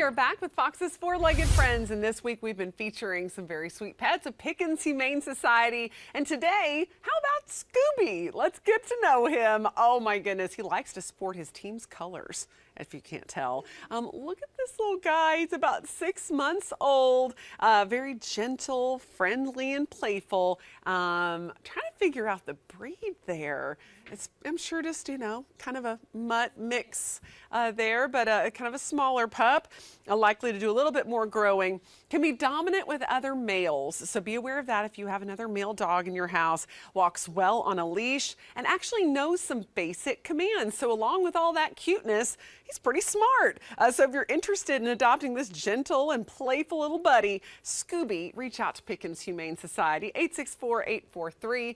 We are back with Fox's four-legged friends, and this week we've been featuring some very sweet pets of Pickens Humane Society. And today, how about Scooby? Let's get to know him. Oh my goodness, he likes to sport his team's colors, if you can't tell. Look at this little guy. He's about 6 months old, very gentle, friendly, and playful. Trying to figure out the breed there. I'm sure just, kind of a mutt mix there, but kind of a smaller pup, likely to do a little bit more growing. Can be dominant with other males, so be aware of that if you have another male dog in your house. Walks well on a leash and actually knows some basic commands. So along with all that cuteness, he's pretty smart. So if you're interested in adopting this gentle and playful little buddy, Scooby, reach out to Pickens Humane Society, 864-843-9693.